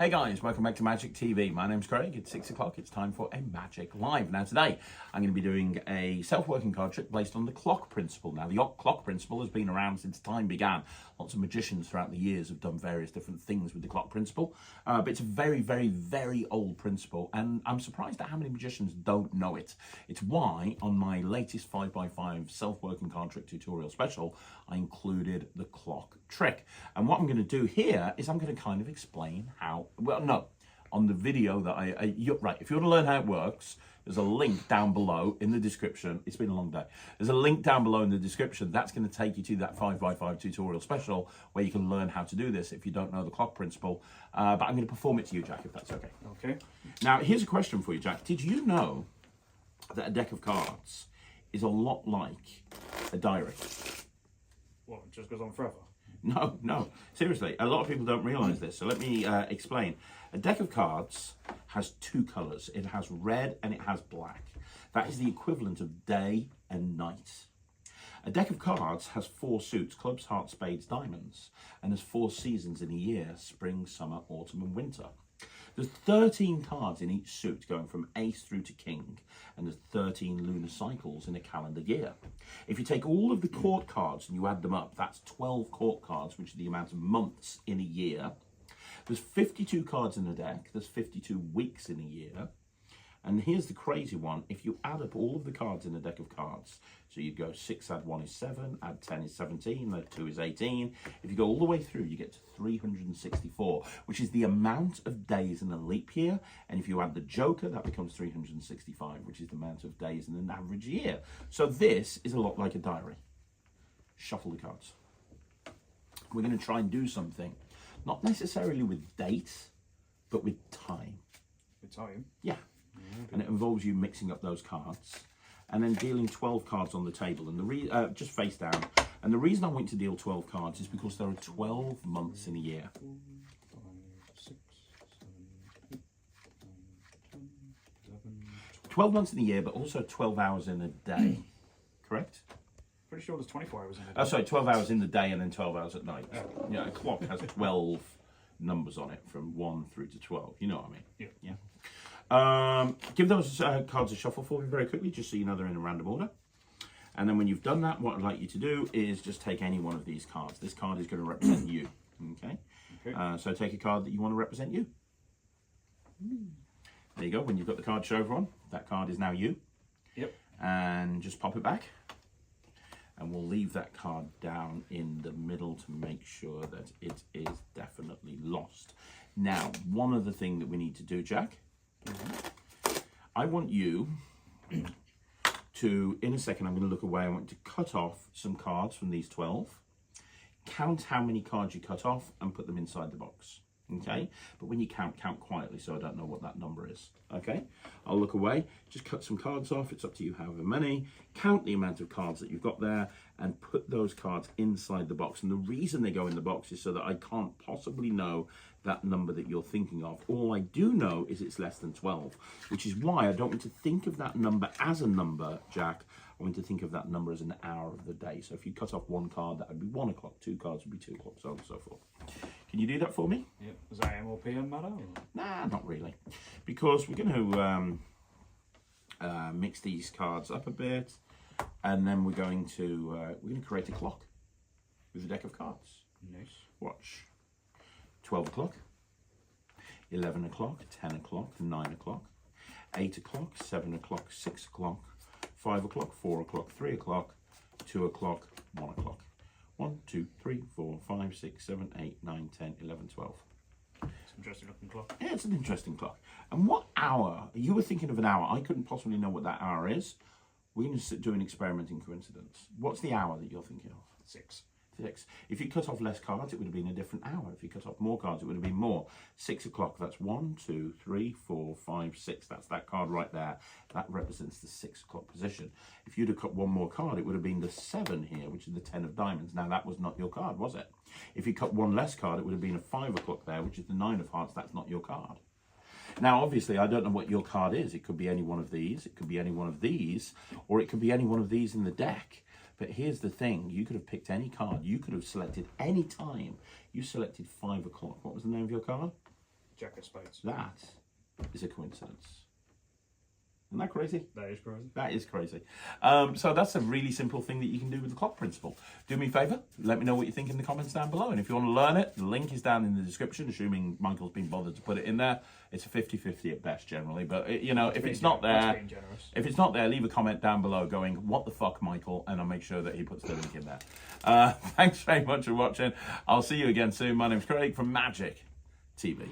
Hey guys, welcome back to Magic TV. My name's Craig. It's 6 o'clock. It's time for a Magic Live. Now today, I'm going to be doing a self-working card trick based on the clock principle. Now the clock principle has been around since time began. Lots of magicians throughout the years have done various different things with the clock principle. But it's a very, very, very old principle. And I'm surprised at how many magicians don't know it. It's why on my latest 5x5 self-working card trick tutorial special, I included the clock trick. And what I'm going to do here is I'm going to kind of explain how, well, no, on the video that right, if you want to learn how it works, there's a link down below in the description. It's been a long day. There's a link down below in the description. That's going to take you to that 5x5 tutorial special where you can learn how to do this if you don't know the clock principle. But I'm going to perform it to you, Jack, if that's okay. Okay. Now, here's a question for you, Jack. Did you know that a deck of cards is a lot like a diary? Well, it just goes on forever. No, seriously, a lot of people don't realise this, so let me explain. A deck of cards has two colours. It has red and it has black. That is the equivalent of day and night. A deck of cards has four suits: clubs, hearts, spades, diamonds, and there's 4 seasons in a year: spring, summer, autumn and winter. There's 13 cards in each suit going from ace through to king, and there's 13 lunar cycles in a calendar year. If you take all of the court cards and you add them up, that's 12 court cards, which is the amount of months in a year. There's 52 cards in a deck, there's 52 weeks in a year. And here's the crazy one: if you add up all of the cards in a deck of cards, so you go 6 add 1 is 7, add 10 is 17, add 2 is 18. If you go all the way through, you get to 364, which is the amount of days in a leap year. And if you add the joker, that becomes 365, which is the amount of days in an average year. So this is a lot like a diary. Shuffle the cards. We're going to try and do something, not necessarily with dates, but with time. With time? Yeah. And it involves you mixing up those cards and then dealing 12 cards on the table, and just face down. And the reason I want to deal 12 cards is because there are 12 months in a year. 4, 5, 6, 7, 8, 9, 10, 11, 12 months in a year, but also 12 hours in a day, correct? Pretty sure there's 24 hours in it. Oh, sorry, 12 hours in the day and then 12 hours at night. Yeah, a clock has 12 numbers on it from 1 through to 12. You know what I mean? Yeah. Give those cards a shuffle for me very quickly, just so you know they're in a random order. And then when you've done that, what I'd like you to do is just take any one of these cards. This card is going to represent you. Okay. So take a card that you want to represent you. There you go. When you've got the card show on, that card is now you. Yep. And just pop it back. And we'll leave that card down in the middle to make sure that it is definitely lost. Now, one other thing that we need to do, Jack, I want you to, in a second, I'm going to look away. I want to cut off some cards from these 12. Count how many cards you cut off and put them inside the box. Okay? But when you count quietly, so I don't know what that number is. Okay? I'll look away. Just cut some cards off. It's up to you however many. Count the amount of cards that you've got there and put those cards inside the box. And the reason they go in the box is so that I can't possibly know that number that you're thinking of. All I do know is it's less than 12, which is why I don't want to think of that number as a number, Jack. I want to think of that number as an hour of the day. So if you cut off one card, that would be 1 o'clock. 2 cards would be 2 o'clock, so on and so forth. Can you do that for me? Yep. Does that AM or PM matter? Or? Nah, not really. Because we're going to mix these cards up a bit, and then we're going to create a clock with a deck of cards. Nice. Watch. 12 o'clock, 11 o'clock, 10 o'clock, 9 o'clock, 8 o'clock, 7 o'clock, 6 o'clock, 5 o'clock, 4 o'clock, 3 o'clock, 2 o'clock, 1 o'clock. 1, 2, 3, 4, 5, 6, 7, 8, 9, 10, 11, 12. It's an interesting looking clock. Yeah, it's an interesting clock. And what hour? You were thinking of an hour. I couldn't possibly know what that hour is. We're going to do an experiment in coincidence. What's the hour that you're thinking of? 6. 6. If you cut off less cards, it would have been a different hour. If you cut off more cards, it would have been more. 6 o'clock, that's 1, 2, 3, 4, 5, 6. That's that card right there. That represents the 6 o'clock position. If you'd have cut one more card, it would have been the 7 here, which is the 10 of diamonds. Now, that was not your card, was it? If you cut one less card, it would have been a 5 o'clock there, which is the 9 of hearts. That's not your card. Now, obviously, I don't know what your card is. It could be any one of these. It could be any one of these. Or it could be any one of these in the deck. But here's the thing, you could have picked any card. You could have selected any time. You selected 5 o'clock. What was the name of your card? Jack of spades. That is a coincidence. Isn't that crazy? That is crazy. That is crazy. So that's a really simple thing that you can do with the clock principle. Do me a favour, let me know what you think in the comments down below. And if you want to learn it, the link is down in the description, assuming Michael's been bothered to put it in there. It's a 50-50 at best, generally. But, you know, if it's not there, leave a comment down below going, what the fuck, Michael? And I'll make sure that he puts the link in there. Thanks very much for watching. I'll see you again soon. My name's Craig from Magic TV.